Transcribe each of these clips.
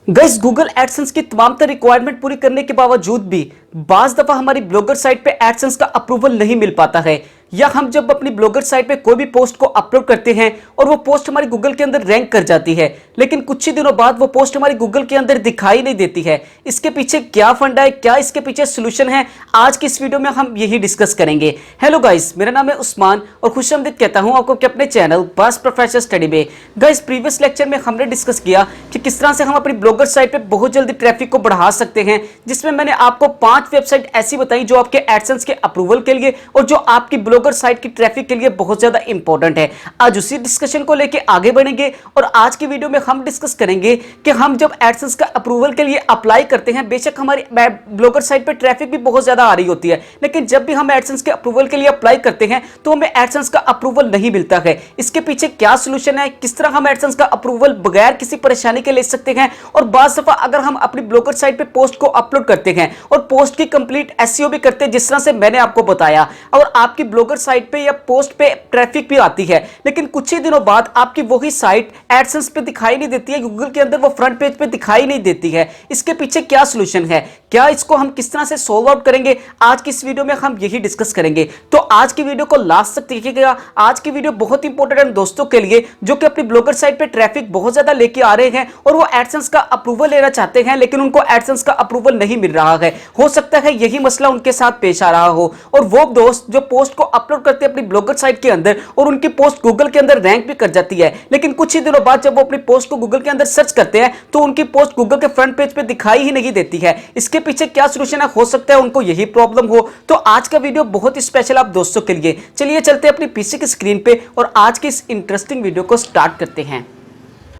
Guys Google AdSense की तमाम तरह रिक्वायरमेंट पूरी करने के बावजूद भी बाज दफा हमारी ब्लॉगर साइट पे एडसेंस का अप्रूवल नहीं मिल पाता है, या हम जब अपनी ब्लॉगर साइट पे कोई भी पोस्ट को अपलोड करते हैं और वो पोस्ट हमारी गूगल के अंदर रैंक कर जाती है, लेकिन कुछ ही दिनों बाद वो पोस्ट हमारी गूगल के अंदर दिखाई नहीं देती है। इसके पीछे क्या फंडा है, क्या इसके पीछे सोल्यूशन है, आज की इस वीडियो में हम यही डिस्कस करेंगे। हेलो गाइस, मेरा नाम है उस्मान और खुशामदीद कहता हूं आपको कि अपने चैनल बस प्रोफेशनल स्टडी में। गाइस प्रीवियस लेक्चर में हमने डिस्कस किया कि किस तरह से हम अपनी ब्लॉगर साइट पे बहुत जल्दी ट्रैफिक को बढ़ा सकते हैं, जिसमें मैंने आपको 5 वेबसाइट ऐसी बताई जो आपके एडसेंस के अप्रूवल के लिए और जो आपकी ब्लॉगर साइट की ट्रैफिक के लिए बहुत ज्यादा इंपॉर्टेंट है। आज उसी डिस्कशन को लेके आगे बढ़ेंगे और आज की वीडियो में हम डिस्कस करेंगे कि हम जब एडसेंस का अप्रूवल के लिए अप्लाई करते हैं, बेशक हमारी ब्लॉगर साइट पे ट्रैफिक भी बहुत ज्यादा आ रही होती है, लेकिन जब भी हम एडसेंस के अप्रूवल के लिए अप्लाई करते हैं तो हमें एडसेंस का अप्रूवल नहीं मिलता है। इसके पीछे क्या सोल्यूशन है, किस तरह हम एडसेंस का अप्रूवल बगैर किसी परेशानी के ले सकते हैं, और बाज़ दफा अगर हम अपनी ब्लॉगर साइट पे पोस्ट को अपलोड करते हैं और पोस्ट की कंप्लीट एसईओ भी करते हैं जिस तरह से मैंने आपको बताया, और आपकी ब्लॉगर साइट पे या पोस्ट पे ट्रैफिक भी आती है, लेकिन कुछ ही दिनों बाद आपकी वही साइट एडसेंस पे दिखाई नहीं देती है, गूगल के अंदर वो फ्रंट पेज पे दिखाई नहीं देती है। इसके पीछे क्या सोल्यूशन है, क्या इसको हम किस तरह से सॉल्व आउट करेंगे, आज की इस वीडियो में हम यही डिस्कस करेंगे। तो आज की वीडियो को लास्ट तक देखिएगा। आज की वीडियो बहुत इंपॉर्टेंट है दोस्तों के लिए जो कि अपनी ब्लॉगर साइट पे ट्रैफिक बहुत ज्यादा लेके आ रहे हैं और वो एडसेंस का अप्रूवल लेना चाहते हैं, लेकिन उनको एडसेंस का अप्रूवल नहीं मिल रहा है। हो सकता है यही मसला उनके साथ पेश आ रहा हो, और वो दोस्त जो पोस्ट को अपलोड करते हैं अपनी ब्लॉगर साइट के अंदर और उनकी पोस्ट गूगल के अंदर रैंक भी कर जाती है, लेकिन कुछ ही दिनों बाद जब वो अपनी पोस्ट को गूगल के अंदर सर्च करते हैं तो उनकी पोस्ट गूगल के फ्रंट पेज पे दिखाई ही नहीं देती है। इसके पीछे क्या सोल्यूशन है, हो सकता है उनको यही प्रॉब्लम हो। तो आज का वीडियो बहुत ही स्पेशल आप दोस्तों के लिए। चलिए चलते हैं अपनी पीसी की स्क्रीन पे और आज की इस इंटरेस्टिंग वीडियो को स्टार्ट करते हैं।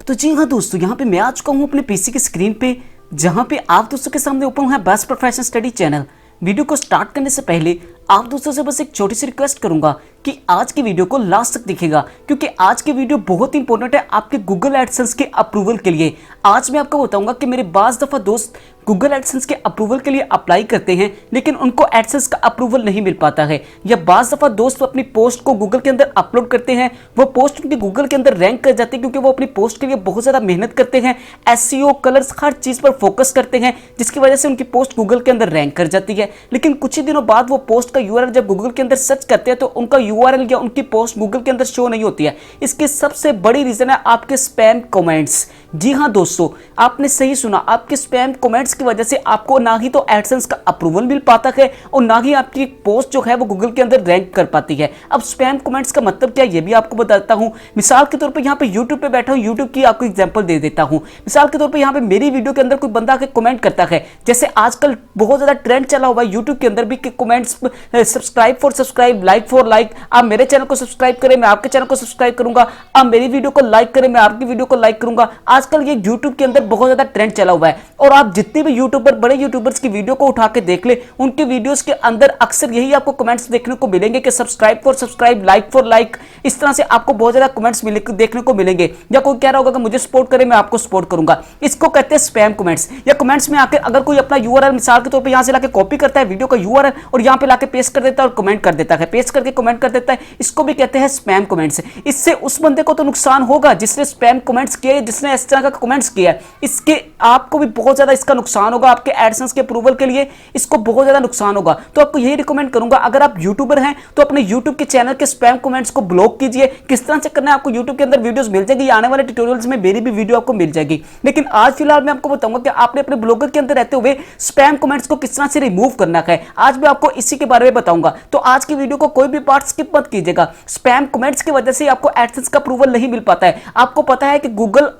तो जी हाँ दोस्तों, यहाँ पे मैं आ चुका हूँ अपने पीसी की स्क्रीन पे, जहाँ पे आप दोस्तों के सामने ओपन है best professional study channel. Video को स्टार्ट करने से पहले आप दोस्तों से बस एक छोटी सी रिक्वेस्ट करूंगा कि आज की वीडियो को लास्ट तक दिखेगा, क्योंकि आज की वीडियो बहुत इंपॉर्टेंट है आपके गूगल एडसेंस के अप्रूवल के लिए। आज मैं आपको बताऊंगा कि मेरे बाज़ दफ़ा दोस्त गूगल एडसेंस के अप्रूवल के लिए अप्लाई करते हैं लेकिन उनको एडसेंस का अप्रूवल नहीं मिल पाता है, या बाज़ दफ़ा दोस्त अपनी पोस्ट को गूगल के अंदर अपलोड करते हैं, वो पोस्ट उनकी गूगल के अंदर रैंक कर जाती है क्योंकि वो अपनी पोस्ट के लिए बहुत ज़्यादा मेहनत करते हैं, एसईओ कलर्स हर चीज़ पर फोकस करते हैं, जिसकी वजह से उनकी पोस्ट गूगल के अंदर रैंक कर जाती है। लेकिन कुछ ही दिनों बाद वो पोस्ट का यूआरएल जब गूगल के अंदर सर्च करते हैं तो उनका यूआरएल या उनकी पोस्ट गूगल के अंदर शो नहीं होती है। इसकी सबसे बड़ी रीजन है आपके स्पैम कमेंट्स। जी हाँ दोस्तों, आपने सही सुना, आपके स्पैम कमेंट्स की वजह से आपको ना ही तो एडसेंस का अप्रूवल मिल पाता है और ना ही आपकी पोस्ट जो है वो गूगल के अंदर रैंक कर पाती है। अब स्पैम कमेंट्स का मतलब क्या है ये भी आपको बताता हूं। मिसाल के तौर पे यहाँ पे यूट्यूब पे बैठा हूं, यूट्यूब की आपको एग्जांपल दे देता हूं। मिसाल के तौर पे यहाँ पे मेरी वीडियो के अंदर कोई बंदा आके कमेंट करता है, जैसे आजकल बहुत ज्यादा ट्रेंड चला हुआ है यूट्यूब के अंदर भी comments, subscribe for subscribe, like for like. आप मेरे चैनल को सब्सक्राइब करें, मैं आपके चैनल को सब्सक्राइब करूंगा। आप मेरी वीडियो को लाइक करें, मैं आपकी वीडियो को लाइक करूंगा। आजकल ये यूट्यूब के अंदर बहुत ज्यादा ट्रेंड चला हुआ है, और आप जितने भी यूट्यूबर, बड़े यूट्यूबर्स की वीडियो को उठा के देख ले, उनके वीडियोस के अंदर अक्सर यही आपको कमेंट्स देखने को मिलेंगे कि subscribe for subscribe, like for like. इस तरह से आपको बहुत ज्यादा कमेंट्स देखने को मिलेंगे, या कोई कह रहा होगा कि मुझे सपोर्ट करे, मैं आपको सपोर्ट करूंगा। इसको कहते हैं स्पैम कमेंट्स। या कमेंट्स में आकर अगर कोई अपना यूआरएल मिसाल के तौर पे यहां से लाके कॉपी करता है वीडियो का यूआरएल और यहां पे लाके पेस्ट कर देता है और कमेंट कर देता है, पेस्ट करके कमेंट कर देता है, इसको भी कहते हैं स्पैम कमेंट्स। इससे उस बंदे को तो नुकसान होगा जिसने स्पैम कमेंट्स किए, जिसने इस तरह का कमेंट्स किया, इसके आपको भी बहुत ज्यादा इसका नुकसान होगा। आपके एडसेंस के अप्रूवल के लिए इसको बहुत ज्यादा नुकसान होगा। तो आपको यही रिकमेंड करूंगा, अगर आप यूट्यूबर हैं तो अपने यूट्यूब के चैनल के स्पैम कमेंट्स को ब्लॉक कीजिए। किस तरह से करना है आपको यूट्यूब के अंदर वीडियोस मिल जाएगी, आने वाले ट्यूटोरियल्स में मेरी भी वीडियो आपको मिल जाएगी। लेकिन आज फिलहाल मैं आपको बताऊंगा कि आपने अपने ब्लॉगर के अंदर रहते हुए स्पैम कमेंट्स को किस तरह से रिमूव करना है। आज मैं आपको इसी के बारे में बताऊंगा, तो आज की वीडियो को कोई भी पार्ट स्किप मत कीजिएगा। स्पैम कमेंट्स की वजह से आपको एडसेंस का अप्रूवल नहीं मिल पाता है। आपको पता है कि गूगल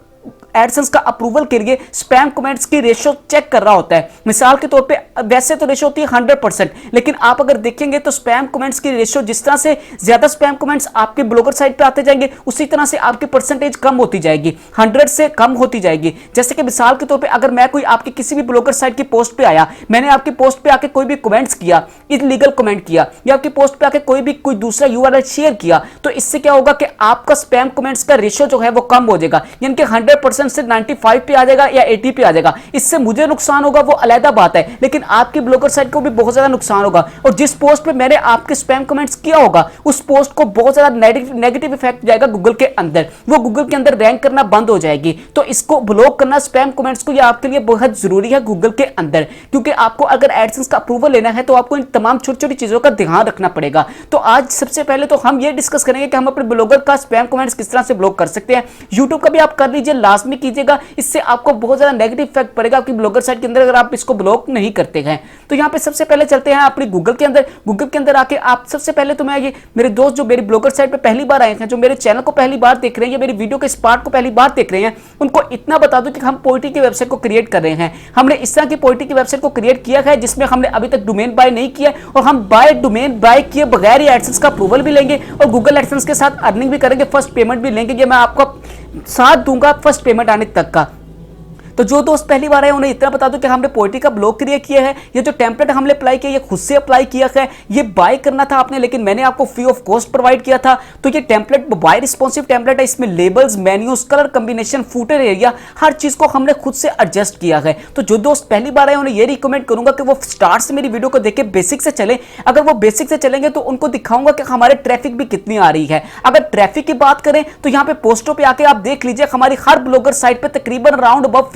एडसेंस का अप्रूवल के लिए स्पैम कमेंट्स की रेशो चेक कर रहा होता है। मिसाल के तौर पे वैसे तो रेशो होती है 100%, लेकिन आप अगर देखेंगे तो स्पैम कमेंट्स की रेशो, जिस तरह से ज्यादा स्पैम कमेंट्स आपके ब्लॉगर साइट पे आते जाएंगे उसी तरह से आपकी परसेंटेज कम होती जाएगी, 100 से कम होती जाएगी। जैसे कि मिसाल के तौर पे अगर मैं कोई आपकी किसी भी ब्लॉगर साइट की पोस्ट पे आया, मैंने आपकी पोस्ट पे आके कोई भी कमेंट्स किया, इलीगल कमेंट किया, या आपकी पोस्ट पे आके कोई दूसरा यूआरएल शेयर किया, तो इससे क्या होगा कि आपका स्पैम कमेंट्स का रेशो जो है वो कम हो जाएगा, यानी कि 100% 100% से 95 पे आ जाएगा या 80 पे आ जाएगा। इससे मुझे नुकसान होगा वो अलग बात है, लेकिन आपकी ब्लॉगर साइट को भी बहुत ज्यादा नुकसान होगा। और जिस पोस्ट पे मैंने आपके स्पैम कमेंट्स किया होगा उस पोस्ट को बहुत ज्यादा नेगेटिव इफेक्ट जाएगा गूगल के अंदर, वो गूगल के अंदर रैंक करना बंद हो जाएगी। तो इसको ब्लॉक करना स्पैम कमेंट्स को, ये आपके लिए बहुत जरूरी है गूगल के अंदर, क्योंकि आपको अगर एडसेंस का अप्रूवल लेना है तो आपको इन तमाम छोटी छोटी चीजों का ध्यान रखना पड़ेगा। तो आज सबसे पहले तो हम ये डिस्कस करेंगे कि हम अपने ब्लॉगर का स्पैम कमेंट्स किस तरह से ब्लॉक कर सकते हैं। यूट्यूब का भी आप कर लीजिए, लाजमी कीजिएगा, इससे आपको बहुत ज्यादा नेगेटिव इफेक्ट पड़ेगा आपकी ब्लॉगर साइट के अंदर अगर आप इसको ब्लॉक नहीं करते हैं। तो यहां पे सबसे पहले चलते हैं अपनी गूगल के अंदर। गूगल के अंदर आके आप सबसे पहले तो मैं ये मेरे दोस्त जो मेरी ब्लॉगर साइट पे पहली बार आए हैं, जो मेरे चैनल को पहली बार देख रहे हैं या मेरी वीडियो के इस पार्ट को पहली बार देख रहे हैं, उनको इतना बता दूं कि हम पोएट्री की वेबसाइट को क्रिएट कर रहे हैं। हमने इस तरह की पोएट्री की वेबसाइट को क्रिएट किया है जिसमें हमने अभी तक डोमेन बाय नहीं किया, और हम बाय डोमेन बाय किए बगैर ही एडसेंस का अप्रूवल भी लेंगे और गूगल एडसेंस के साथ अर्निंग भी करेंगे, फर्स्ट पेमेंट भी लेंगे। ये मैं आपको साथ दूंगा फर्स्ट पेमेंट आने तक का। तो जो दोस्त पहली बार है उन्हें इतना बता दो कि हमने पोएट्री का ब्लॉग क्रिएट किया है। ये जो टेम्पलेट हमने अप्लाई किया, ये खुद से अप्लाई किया है, ये बाय करना था आपने, लेकिन मैंने आपको फ्री ऑफ कॉस्ट प्रोवाइड किया था। तो ये टेम्पलेट बाय रिस्पॉन्सिव टेम्पलेट है, इसमें labels, menus, colour combination, footer area, हर चीज को हमने खुद से एडजस्ट किया है। तो जो दोस्त पहली बार है उन्हें ये रिकमेंड करूंगा कि वो स्टार्ट से मेरी वीडियो को देख के बेसिक से चले। अगर वो बेसिक से चलेंगे तो उनको दिखाऊंगा कि हमारे ट्रैफिक भी कितनी आ रही है। अगर ट्रैफिक की बात करें तो यहाँ पे पोस्टों पे आके आप देख लीजिए, हमारी हर ब्लॉगर साइट पे तकरीबन राउंड अबाउट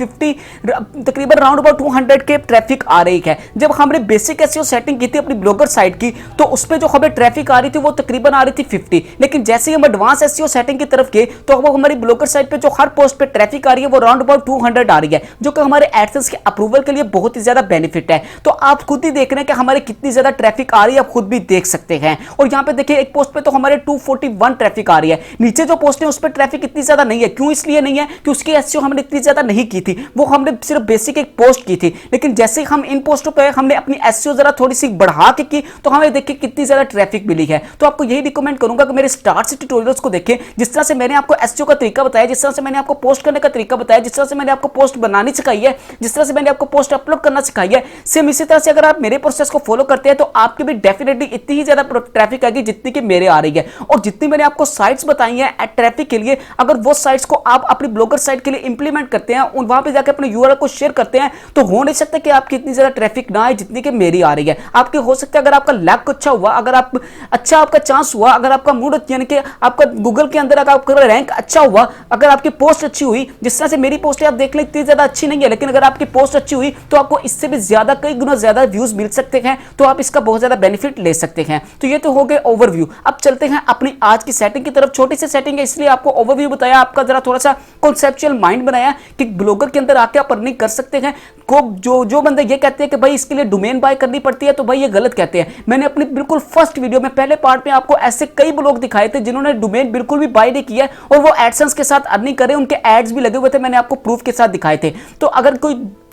200 के ट्रैफिक आ रही है। जब हमने बेसिक एसईओ सेटिंग की थी अपनी ब्लॉगर साइट की तो उस पे जो हमें ट्रैफिक आ रही थी वो तकरीबन आ रही थी 50, लेकिन जैसे ही हम एडवांस एसईओ सेटिंग की तरफ गए तो वो हमारी ब्लॉगर साइट पे जो हर पोस्ट पे ट्रैफिक आ रही है वो राउंड अबाउट 200 आ रही है, जो कि हमारे एडसेंस के अप्रूवल के लिए बहुत ही ज्यादा बेनिफिट है। तो आप खुद ही देख रहे हैं कि हमारे कितनी ज्यादा ट्रैफिक आ रही है, आप खुद भी देख सकते हैं। और यहाँ पे देखिए एक पोस्ट पे तो हमारे 241 ट्रैफिक आ रही है, नीचे जो पोस्ट है उस पर ट्रैफिक इतनी ज्यादा नहीं है। क्यों इसलिए नहीं है कि उसकी एसईओ हमने इतनी ज्यादा नहीं की थी, वो हमने सिर्फ बेसिक एक पोस्ट की थी। लेकिन जैसे हम इन पोस्टों पे हमने अपनी एसईओ जरा थोड़ी सी बढ़ा के की तो हमें देखिए कितनी ज्यादा ट्रैफिक मिली है। तो आपको यही रिकमेंड करूंगा कि मेरे स्टार्ट से ट्यूटोरियल्स को देखें, जिस तरह से मैंने आपको एसईओ का तरीका बताया, जिस तरह से मैंने आपको पोस्ट करने का तरीका बताया, जिस तरह से मैंने आपको पोस्ट बनानी सिखाई है, जिस तरह से मैंने आपको पोस्ट अपलोड करना सिखाई है, सेम इसी तरह से अगर आप मेरे प्रोसेस को फॉलो करते हैं तो आपके भी डेफिनेटली इतनी ही ज्यादा ट्रैफिक आएगी जितनी कि मेरे आ रही है। और जितनी मैंने आपको साइट्स बताई हैं ट्रैफिक के लिए, अगर वो साइट्स को आप अपनी ब्लॉगर साइट के लिए इंप्लीमेंट करते हैं, वहां पे जाकर अपने यूआरएल को शेयर करते हैं, तो हो नहीं सकता कि आपकी इतनी ज्यादा ट्रैफिक ना आए जितनी कि मेरी आ रही है। आपके हो सकता है अगर आपका लक अच्छा हुआ, अगर आप अच्छा आपका चांस हुआ, अगर आपका मूड यानी कि आपका गूगल के अंदर अगर आपका रैंक अच्छा हुआ, अगर आपकी पोस्ट अच्छी हुई, जिस तरह से मेरी पोस्ट आप देख लें इतनी ज्यादा अच्छी नहीं है, लेकिन अगर आपकी पोस्ट अच्छी हुई तो आपको इससे भी ज्यादा कई गुना ज्यादा व्यूज मिल सकते हैं, तो आप इसका बहुत ज्यादा बेनिफिट ले सकते हैं। तो ये तो हो गए ओवरव्यू। अब चलते हैं अपनी आज की सेटिंग की तरफ। छोटी सी सेटिंग है इसलिए आपको ओवरव्यू बताया, आपका जरा थोड़ा सा कॉन्सेप्चुअल माइंड बनाया कि ब्लॉगर के अंदर आके आप अर्निंग कर सकते हैं। को जो बंदे ये कहते हैं कि भाई इसके लिए डोमेन बाय करनी पड़ती है, तो भाई ये गलत कहते हैं। मैंने अपनी बिल्कुल फर्स्ट वीडियो में पहले पार्ट में आपको ऐसे कई ब्लॉग दिखाए थे जिन्होंने डोमेन बिल्कुल भी बाय नहीं किया और वो एडसेंस के साथ अर्निंग करे, उनके एड्स भी लगे हुए थे, मैंने आपको प्रूफ के साथ दिखाए थे। तो अगर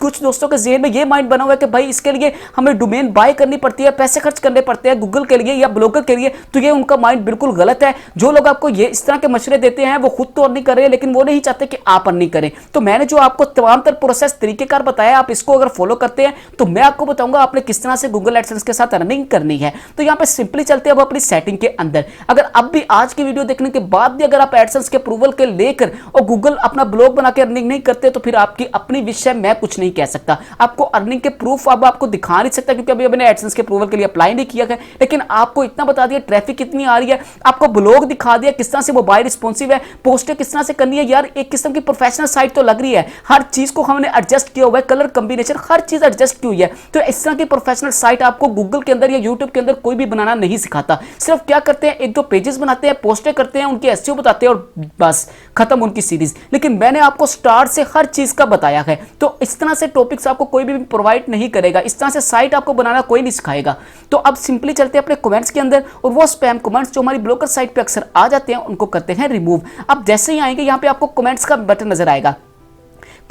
कुछ दोस्तों के जेहन में ये माइंड बना हुआ है कि भाई इसके लिए हमें डोमेन बाय करनी पड़ती है, पैसे खर्च करने पड़ते हैं गूगल के लिए या ब्लॉगर के लिए, तो ये उनका माइंड बिल्कुल गलत है। जो लोग आपको ये इस तरह के मशवरे देते हैं वो खुद तो अर्निंग कर रहे हैं, लेकिन वो नहीं चाहते कि आप अर्निंग करें। तो मैंने जो आपको तमाम तर प्रोसेस तरीकेकार बताया, आप इसको अगर फॉलो करते हैं तो मैं आपको बताऊंगा आपने किस तरह से गूगल एडसेंस के साथ अर्निंग करनी है। तो यहाँ पे सिंपली चलते हैं अब अपनी सेटिंग के अंदर। अगर अब भी आज की वीडियो देखने के बाद भी अगर आप एडसेंस के अप्रूवल के लेकर और गूगल अपना ब्लॉग बना के अर्निंग नहीं करते तो फिर आपकी अपनी विषय मैं कुछ नहीं कह सकता। आपको अर्निंग के प्रूफ अब आपको दिखा नहीं सकता क्योंकि अभी मैंने एडसेंस के अप्रूवल के लिए अप्लाई नहीं किया है, लेकिन आपको इतना बता दिया ट्रैफिक कितनी आ रही है, आपको ब्लॉग दिखा दिया किस तरह से मोबाइल रिस्पॉन्सिव है, पोस्टें किस तरह से करनी है। यार एक किस्म की प्रोफेशनल साइट तो लग रही है, हर चीज को हमने एडजस्ट किया हुआ है, कलर कॉम्बिनेशन हर चीज एडजस्ट की हुई है। तो इस तरह की प्रोफेशनल साइट आपको गूगल के अंदर या यूट्यूब के अंदर कोई भी बनाना नहीं सिखाता। सिर्फ क्या करते हैं, एक दो पेजेस बनाते हैं, पोस्टें करते हैं, उनकी एसईओ बताते हैं और बस खत्म उनकी सीरीज। लेकिन मैंने आपको स्टार्ट से हर चीज का बताया है, तो इस तरह से टॉपिक्स आपको कोई भी प्रोवाइड नहीं करेगा, इस तरह से साइट आपको बनाना कोई नहीं सिखाएगा। तो अब सिंपली चलते हैं अपने कमेंट्स के अंदर और वो स्पैम कमेंट्स जो हमारी ब्लॉगर साइट पे अक्सर आ जाते हैं उनको करते हैं रिमूव। अब जैसे ही आएंगे यहाँ पे आपको कमेंट्स का बटन नजर आएगा।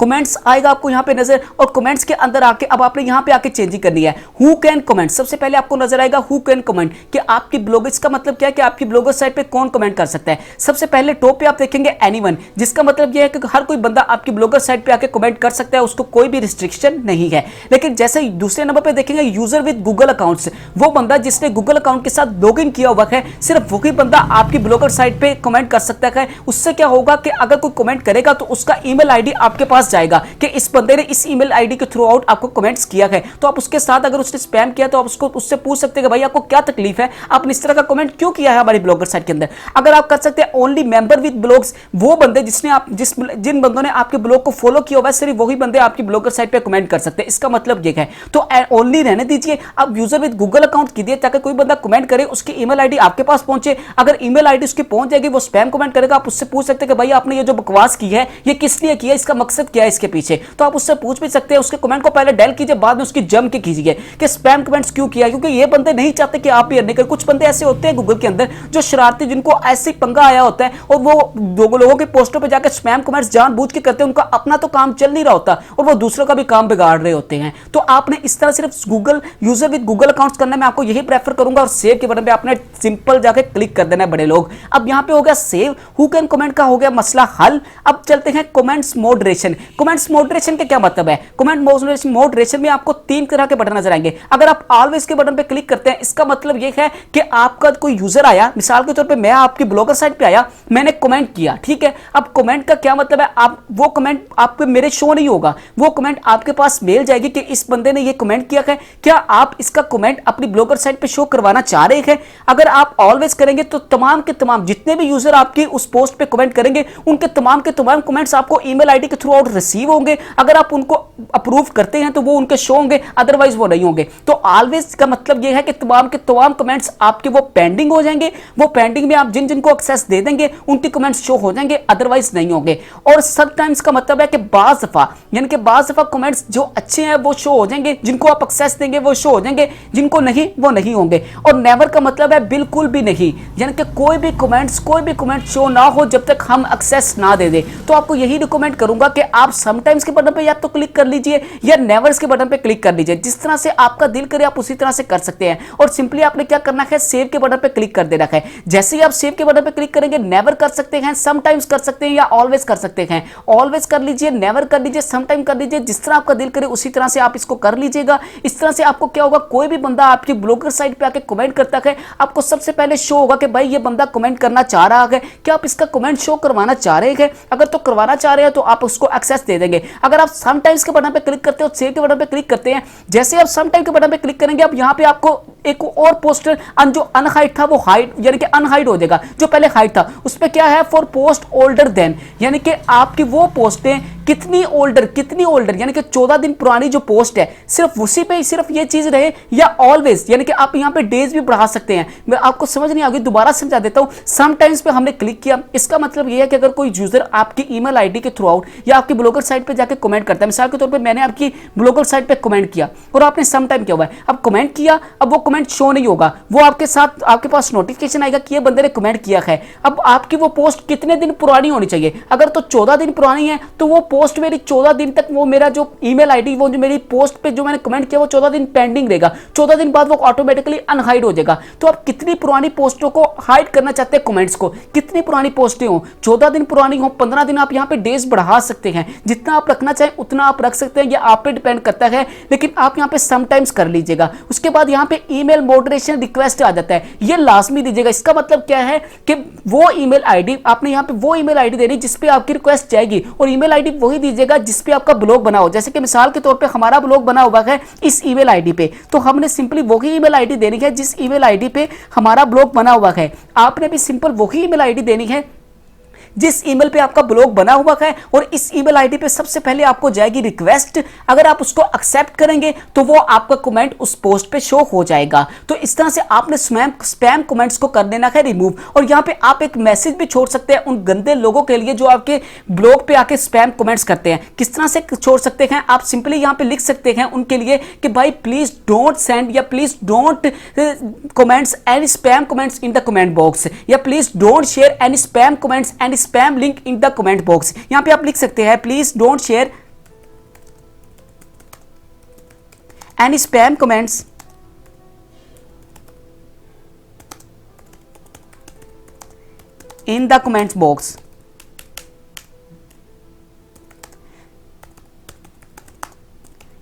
कमेंट्स आएगा आपको यहाँ पे नजर, और कमेंट्स के अंदर आके अब आपने यहाँ पे आके चेंजिंग करनी है। हु कैन कमेंट, सबसे पहले आपको नजर आएगा हु कैन कमेंट, कि आपकी ब्लॉग, इसका मतलब क्या है कि आपकी ब्लॉगर साइट पे कौन कमेंट कर सकता है। सबसे पहले टॉप पे आप देखेंगे एनीवन, जिसका मतलब यह है कि हर कोई बंदा आपकी ब्लॉगर साइट पे आके कमेंट कर सकता है, उसको कोई भी रिस्ट्रिक्शन नहीं है। लेकिन जैसे दूसरे नंबर पे देखेंगे यूजर विद गूगल अकाउंट्स, वो बंदा जिसने गूगल अकाउंट के साथ लॉगिन किया हुआ है, सिर्फ वही बंदा आपकी ब्लॉगर साइट पे कमेंट कर सकता है। उससे क्या होगा कि अगर कोई कमेंट करेगा तो उसका ईमेल आईडी आपके पास जाएगा कि इस बंदे ने इस ईमेल आईडी के थ्रू आउट आपको कमेंट्स किया है। तो आप उसके साथ अगर उसने स्पैम किया तो आप उसको उससे पूछ सकते हैं कि भाई आपको क्या तकलीफ है, आपने इस तरह का कमेंट क्यों किया है हमारी ब्लॉगर साइट के अंदर। अगर आप कर सकते हैं ओनली मेंबर विद ब्लॉग्स, वो बंदे जिन बंदों ने आपके ब्लॉग को फॉलो किया हुआ है, सिर्फ वही बंदे आपकी ब्लॉगर साइट पे कमेंट कर सकते हैं। इसका मतलब ये है, तो ओनली रहने दीजिए। अब यूजर विद गूगल अकाउंट कीजिए ताकि कोई बंदा कमेंट करे उसकी ईमेल आईडी आपके पास पहुंचे। अगर ईमेल आईडी उसकी पहुंच जाएगी, वो स्पैम कमेंट करेगा, आप उससे पूछ सकते हैं कि भाई आपने ये जो बकवास की है ये किस लिए किया, इसका मकसद क्या है इसके पीछे। तो आप उससे पूछ भी सकते हैं। उसके कमेंट को पहले डेल कीजिए, बाद में उसकी जम के कीजिए कि स्पैम कमेंट्स क्यों किया, क्योंकि ये बंदे नहीं चाहते कि आप भी अर्निंग करें। कुछ बंदे ऐसे होते हैं गूगल के अंदर जो शरारती, जिनको ऐसे पंगा आया होता है और वो दो लोगों के पोस्टों पे जाकर स्पैम कमेंट्स जानबूझ के करते हैं। उनका अपना तो काम चल नहीं रहा होता और वो दूसरों का भी काम बिगाड़ रहे होते हैं। तो आपने इस तरह सिर्फ Google user with Google accounts करना, मैं आपको यही प्रेफर करूंगा। और सेव के बटन पे आपने सिंपल जाके क्लिक कर देना है बड़े लोग। अब यहां पे हो गया सेव, हु कैन कमेंट का हो गया मसला हल। अब चलते हैं कमेंट्स मॉडरेशन। कमेंट्स मॉडरेशन का क्या मतलब है? कमेंट मॉडरेशन में आपको 3 तरह के बटन नजर आएंगे। अगर आप ऑलवेज के बटन पे क्लिक करते हैं, इसका मतलब यह है कि आपका कोई यूजर आया, मिसाल के तौर पे मैं आपकी ब्लॉगर साइट पे आया, मैंने कमेंट किया, ठीक है। अब कमेंट का क्या मतलब है? आप वो कमेंट आपको मेरे शो नहीं होगा, वो कमेंट आपके पास मेल जाएगी कि इस बंदे ने ये कमेंट किया है, क्या आप इसका कमेंट अपनी ब्लॉगर साइट पे शो करवाना चाह रहे हैं? अगर आप ऑलवेज करेंगे तो तमाम के तमाम जितने भी यूजर आपकी उस पोस्ट पे कमेंट करेंगे, उनके तमाम के तमाम कमेंट्स आपको ईमेल आईडी के थ्रू आउट रिसीव होंगे। अगर आप उनको अप्रूव करते हैं तो वो उनके शो होंगे, अदरवाइज वो नहीं होंगे। तो ऑलवेज का मतलब ये है कि तमाम के तमाम कमेंट्स आपके वो पेंडिंग हो जाएंगे। वो पेंडिंग में आप जिन जिनको एक्सेस दे देंगे उनके कमेंट्स शो हो जाएंगे, अदरवाइज नहीं होंगे। और समटाइम्स का मतलब है कि बाज दफा, यानी कि बाज दफा कमेंट्स जो अच्छे हैं वो शो हो जाएंगे, जिनको आप एक्सेस देंगे वो शो हो जाएंगे, जिनको नहीं वो नहीं होंगे। और नेवर का मतलब है बिल्कुल भी नहीं, यानी कि कोई भी कमेंट शो ना हो जब तक हम एक्सेस ना दे दे। तो आपको यही रिकमेंड करूंगा कि आप समटाइम्स के बटन पे या तो क्लिक कर लीजिए या नेवर्स के बटन पे क्लिक कर लीजिए। जिस तरह से आपका दिल करे आप उसी तरह से कर सकते हैं। और सिंपली आपने क्या करना है, सेव के बटन पे क्लिक कर देना है। जैसे ही आप सेव के बटन पे क्लिक करेंगे, नेवर कर सकते हैं, समटाइम्स कर सकते हैं या ऑलवेज कर सकते हैं। ऑलवेज कर लीजिए, नेवर कर लीजिए, समटाइम कर लीजिए, जिस तरह आपका दिल करे उसी तरह से आप इसको कर लीजिएगा। इस तरह से आपको क्या होगा, कोई भी बंदा आपकी ब्लॉगर साइट पे आके कमेंट करता है, आपको सबसे पहले शो होगा कि भाई ये बंदा कमेंट करना चाह रहा है, क्या आप इसका कमेंट शो करवाना चाह रहे हैं? अगर तो करवाना चाह रहे हैं तो आप उसको एक्सेस दे देंगे। अगर आप समटाइम्स के बटन पे क्लिक करते हो, सेव के बटन पे क्लिक करते हैं, जैसे आप समटाइम के बटन पे क्लिक करेंगे, अब यहाँ पे आपको एक और पोस्टर जो अनहाइड था वो हाइड, यानी कि अनहाइड हो जाएगा। जो पहले हाइड था उस पे क्या है, फॉर पोस्ट ओल्डर देन, यानी कि आपकी वो पोस्टें कितनी ओल्डर, यानी कि 14 दिन पुरानी जो पोस्ट है, सिर्फ उसी पे सिर्फ ये चीज रहे, या ऑलवेज, यानी कि आप यहाँ पे डेज भी बढ़ा सकते हैं। मैं आपको समझ नहीं आ गई, दोबारा समझा देता हूँ। समटाइम्स पे हमने क्लिक किया, इसका मतलब ये है कि अगर कोई यूजर आपकी ईमेल आईडी के थ्रू आउट या आपकी ब्लॉगर साइट पे जाके कमेंट करता है, मिसाल के तौर पे मैंने आपकी ब्लॉगर साइट पे कमेंट किया और आपने समटाइम किया हुआ है, अब कमेंट किया, अब वो कमेंट शो नहीं होगा, वो आपके साथ आपके पास नोटिफिकेशन आएगा कि ये बंदे ने कमेंट किया है। अब आपकी वो पोस्ट कितने दिन पुरानी होनी चाहिए? अगर तो 14 दिन पुरानी है तो वो पोस्ट मेरी 14 दिन तक, वो मेरा जो ईमेल आईडी, वो जो मेरी पोस्ट पे जो मैंने कमेंट किया वो 14 दिन पेंडिंग रहेगा। 14 दिन बाद वो ऑटोमेटिकली अनहाइड हो जाएगा। तो आप कितनी पुरानी पोस्टों को हाइड करना चाहते हैं, कमेंट्स को, कितनी पुरानी पोस्टें हो, 14 दिन पुरानी हो, 15 दिन, आप यहाँ पे डेज बढ़ा सकते हैं, जितना आप रखना चाहें उतना आप रख सकते हैं, ये आप पे डिपेंड करता है। लेकिन आप यहाँ पे समटाइम्स कर लीजिएगा। उसके बाद यहाँ पे ईमेल मॉडरेशन रिक्वेस्ट आ जाता है, ये लाजमी दीजिएगा। इसका मतलब क्या है कि वो ईमेल आईडी आपने यहाँ पे वो ईमेल आईडी देनी जिस पे आपकी रिक्वेस्ट जाएगी, और ईमेल आईडी वही दीजिएगा जिस पे आपका ब्लॉग बना हो। जैसे कि मिसाल के तौर पे हमारा ब्लॉग बना हुआ है इस ईमेल आईडी पे, तो हमने सिंपली वही ईमेल आईडी देनी है जिस ईमेल आईडी पे हमारा ब्लॉग बना हुआ है। आपने भी सिंपल वही ईमेल आईडी देनी है जिस ईमेल पे आपका ब्लॉग बना हुआ है, और इस ईमेल आईडी पे सबसे पहले आपको जाएगी रिक्वेस्ट। अगर आप उसको एक्सेप्ट करेंगे तो वो आपका कमेंट उस पोस्ट पे शो हो जाएगा। तो इस तरह से आपने स्पैम कमेंट्स को कर देना है रिमूव। और यहाँ पे आप एक मैसेज भी छोड़ सकते हैं उन गंदे लोगों के लिए जो आपके ब्लॉग पे आके स्पैम कमेंट्स करते हैं। किस तरह से छोड़ सकते हैं? आप सिंपली यहाँ पे लिख सकते हैं उनके लिए कि भाई प्लीज डोंट सेंड या please don't comments any spam comments in the comment box, या please don't share any spam comments and spam link in the comment box. यहां पे आप लिख सकते हैं please don't share any spam comments in the comments box.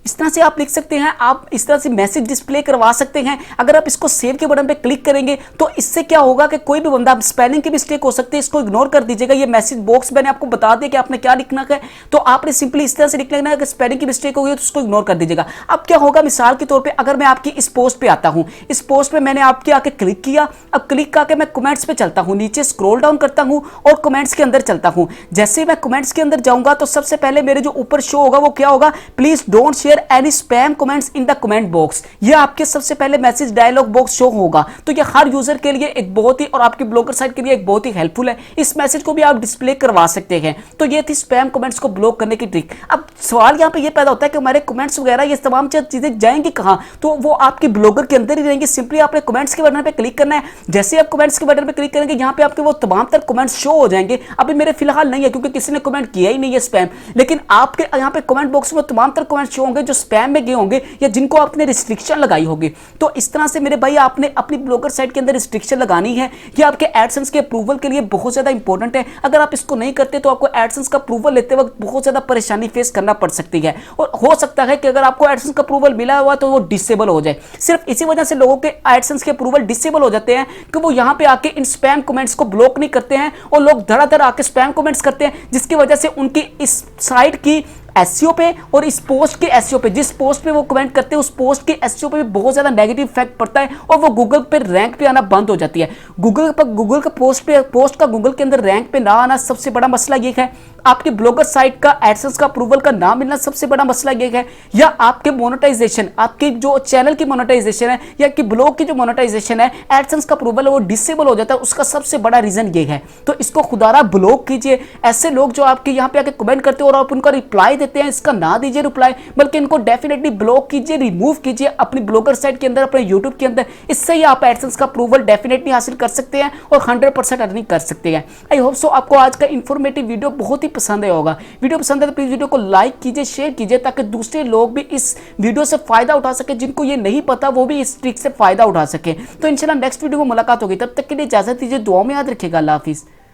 इस तरह से आप लिख सकते हैं, आप इस तरह से मैसेज डिस्प्ले करवा सकते हैं। अगर आप इसको सेव के बटन पे क्लिक करेंगे तो इससे क्या होगा कि कोई भी बंदा, स्पेलिंग की मिस्टेक हो सकती है, इसको इग्नोर कर दीजिएगा। ये मैसेज बॉक्स मैंने आपको बता दिया कि आपने क्या लिखना है, तो आपने सिंपली इस तरह से लिख लेना है कि स्पेलिंग की मिस्टेक होगी तो उसको इग्नोर कर दीजिएगा। अब क्या होगा, मिसाल के तौर पर अगर मैं आपकी इस पोस्ट पे आता हूं, इस पोस्ट पे मैंने आपके आके क्लिक किया, अब क्लिक करके मैं कमेंट्स पे चलता हूं, नीचे स्क्रॉल डाउन करता हूं और कमेंट्स के अंदर चलता हूं। जैसे मैं कमेंट्स के अंदर जाऊंगा तो सबसे पहले मेरे जो ऊपर शो होगा वो क्या होगा, please don't share any spam comments in the comment box. ये आपके सबसे पहले मैसेज डायलॉग बॉक्स शो होगा। तो ये हर यूजर के लिए एक बहुत ही, और आपके ब्लॉगर साइट के लिए एक बहुत ही हेल्पफुल है। इस मैसेज को भी आप डिस्प्ले करवा सकते हैं। तो ये थी स्पैम कमेंट्स को ब्लॉक करने की ट्रिक। अब सवाल यहां पे ये पैदा होता है कि हमारे कमेंट्स वगैरह ये तमाम चीजें जाएंगी कहां, तो वो आपके ब्लॉगर के अंदर ही रहेंगे। सिंपली आपने कमेंट्स के बटन पे क्लिक करना है। जैसे आप कमेंट्स के बटन पे क्लिक करेंगे, यहां पे आपके वो तमाम तर कमेंट्स शो हो जाएंगे। अभी मेरे फिलहाल नहीं है क्योंकि किसी ने कमेंट किया ही नहीं है स्पैम, लेकिन आपके यहां पे कमेंट बॉक्स में तमाम तर कमेंट शो होंगे जो स्पैम में गए होंगे या जिनको आपने रिस्ट्रिक्शन लगाई होगी। तो इस तरह से मेरे भाई आपने अपनी ब्लॉगर साइट के अंदर रिस्ट्रिक्शन लगानी है। ये आपके एडसेंस के अप्रूवल के लिए बहुत ज्यादा इंपॉर्टेंट है। अगर आप इसको नहीं करते तो आपको एडसेंस का अप्रूवल लेते वक्त बहुत ज्यादा परेशानी फेस करना पड़ सकती है, और हो सकता है कि अगर आपको एडसेंस का अप्रूवल मिला हुआ तो वो डिसेबल हो जाए। सिर्फ इसी वजह से लोगों के एडसेंस के अप्रूवल डिसेबल हो जाते हैं कि वो यहां पे आके इन स्पैम कमेंट्स को ब्लॉक नहीं करते हैं और लोग धड़ाधड़ आके स्पैम कमेंट्स करते हैं, जिसकी वजह से उनकी इस साइट की एसईओ पे और इस पोस्ट के एसईओ पे, जिस पोस्ट पे वो कमेंट करते हैं उस पोस्ट के एसईओ पे भी बहुत ज्यादा नेगेटिव इफेक्ट पड़ता है और वो गूगल पे रैंक पे आना बंद हो जाती है। गूगल का पोस्ट का गूगल के अंदर रैंक पे ना आना सबसे बड़ा मसला ये है। आपकी ब्लॉगर साइट का एडसेंस का अप्रूवल का ना मिलना सबसे बड़ा मसला ये है, या आपके मोनेटाइजेशन, आपके जो चैनल की मोनेटाइजेशन है या कि ब्लॉग की जो मोनेटाइजेशन है, एडसेंस का अप्रूवल है वो डिसेबल हो जाता है। उसका सबसे बड़ा रीजन ये है। तो इसको खुदारा ब्लॉक कीजिए। ऐसे लोग जो आपके यहाँ पे आके कमेंट करते हो और आप उनका रिप्लाई देते हैं, इसका ना दीजिए रिप्लाई, बल्कि इनको डेफिनेटली ब्लॉक कीजिए, रिमूव कीजिए अपनी ब्लॉगर साइट के अंदर, अपने यूट्यूब के अंदर। इससे ही आप एडसेंस का अप्रूवल डेफिनेटली हासिल कर सकते हैं और 100% अर्निंग कर सकते हैं। आई होप सो आपको आज का इंफॉर्मेटिव वीडियो बहुत ही पसंद आया होगा। वीडियो पसंद है तो प्लीज वीडियो को लाइक कीजिए, शेयर कीजिए, ताकि दूसरे लोग भी इस वीडियो से फायदा उठा सके, जिनको ये नहीं पता वो भी इस ट्रिक से फायदा उठा सके। तो इंशाल्लाह नेक्स्ट वीडियो में मुलाकात होगी, तब तक के लिए इजाजत दीजिए, दुआ में याद रखिएगा। अल्लाह हाफिज।